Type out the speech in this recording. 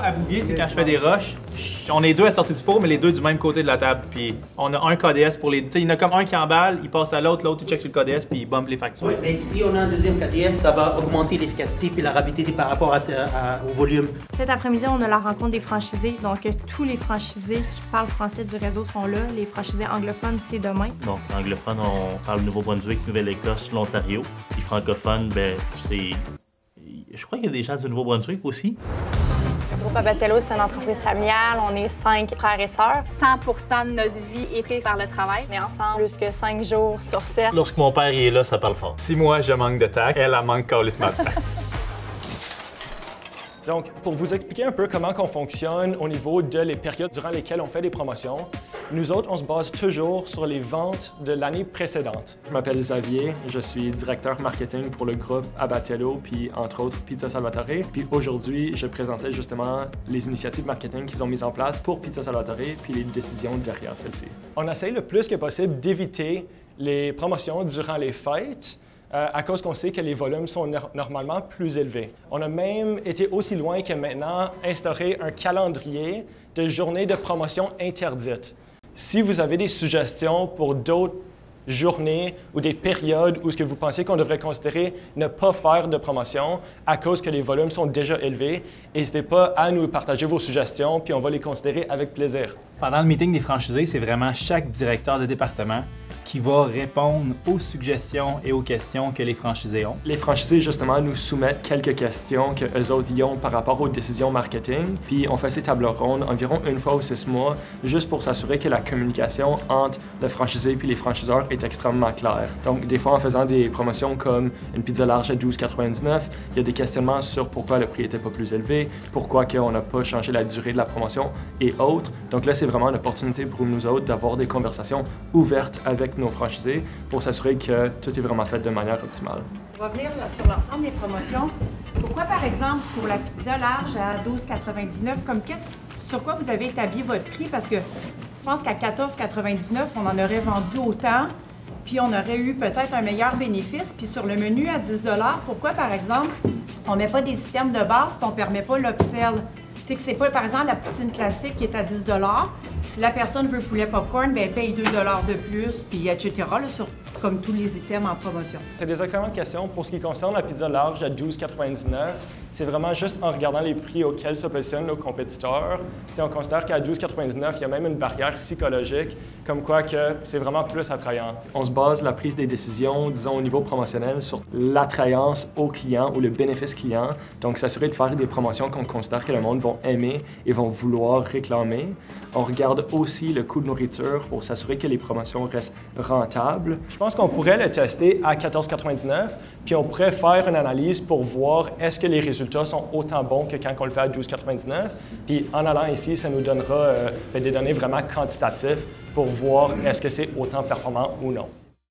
À Bouvier, quand je fais des rushs, on est deux à sortir du four, mais les deux du même côté de la table. Puis on a un KDS pour les. Tu sais, il y en a comme un qui emballe, il passe à l'autre, l'autre il check sur le KDS, puis il bump les factures. Oui, mais si on a un deuxième KDS, ça va augmenter l'efficacité et la rapidité par rapport au volume. Cet après-midi, on a la rencontre des franchisés. Donc, tous les franchisés qui parlent français du réseau sont là. Les franchisés anglophones, c'est demain. Donc, anglophone, on parle Nouveau-Brunswick, Nouvelle-Écosse, l'Ontario. Puis francophone, ben c'est... Je crois qu'il y a des gens du Nouveau-Brunswick aussi. Le groupe Abatiello, c'est une entreprise familiale. On est 5 frères et sœurs. 100% de notre vie est prise par le travail. On est ensemble plus que 5 jours sur 7. Lorsque mon père est là, ça parle fort. Si moi, je manque de tact, elle manque calissement de tact. Donc, pour vous expliquer un peu comment on fonctionne au niveau de les périodes durant lesquelles on fait des promotions, nous autres, on se base toujours sur les ventes de l'année précédente. Je m'appelle Xavier, je suis directeur marketing pour le groupe Abatiello, puis entre autres Pizza Salvatore. Puis aujourd'hui, je présentais justement les initiatives marketing qu'ils ont mises en place pour Pizza Salvatore, puis les décisions derrière celles-ci. On essaye le plus que possible d'éviter les promotions durant les fêtes, à cause qu'on sait que les volumes sont normalement plus élevés. On a même été aussi loin que maintenant instaurer un calendrier de journées de promotion interdites. Si vous avez des suggestions pour d'autres journées ou des périodes où ce que vous pensez qu'on devrait considérer ne pas faire de promotion à cause que les volumes sont déjà élevés, n'hésitez pas à nous partager vos suggestions, puis on va les considérer avec plaisir. Pendant le meeting des franchisés, c'est vraiment chaque directeur de département qui va répondre aux suggestions et aux questions que les franchisés ont. Les franchisés, justement, nous soumettent quelques questions qu'eux autres y ont par rapport aux décisions marketing, puis on fait ces tables rondes environ une fois aux 6 mois, juste pour s'assurer que la communication entre le franchisé et les franchiseurs est extrêmement claire. Donc, des fois, en faisant des promotions comme une pizza large à 12,99, il y a des questionnements sur pourquoi le prix n'était pas plus élevé, pourquoi on n'a pas changé la durée de la promotion et autres. Donc là, c'est vraiment une opportunité pour nous autres d'avoir des conversations ouvertes avec nos franchisés pour s'assurer que tout est vraiment fait de manière optimale. On va venir là, sur l'ensemble des promotions. Pourquoi, par exemple, pour la pizza large à 12,99, sur quoi vous avez établi votre prix? Parce que je pense qu'à 14,99, on en aurait vendu autant, puis on aurait eu peut-être un meilleur bénéfice. Puis sur le menu à 10 pourquoi, par exemple, on ne met pas des systèmes de base puis on ne permet pas l'upsell? C'est que c'est pas, par exemple, la poutine classique qui est à 10 $. Si la personne veut poulet popcorn, bien, elle paye 2 $ de plus, puis etc., là, comme tous les items en promotion. C'est des excellentes questions. Pour ce qui concerne la pizza large à 12,99, c'est vraiment juste en regardant les prix auxquels se positionnent nos compétiteurs. T'sais, on considère qu'à 12,99, il y a même une barrière psychologique, comme quoi que c'est vraiment plus attrayant. On se base la prise des décisions, disons, au niveau promotionnel, sur l'attrayance au client ou le bénéfice client. Donc, s'assurer de faire des promotions qu'on considère que le monde va aimer et vont vouloir réclamer. On regarde aussi le coût de nourriture pour s'assurer que les promotions restent rentables. Je pense qu'on pourrait le tester à 14,99, puis on pourrait faire une analyse pour voir est-ce que les résultats sont autant bons que quand on le fait à 12,99. Puis en allant ici, ça nous donnera des données vraiment quantitatives pour voir est-ce que c'est autant performant ou non.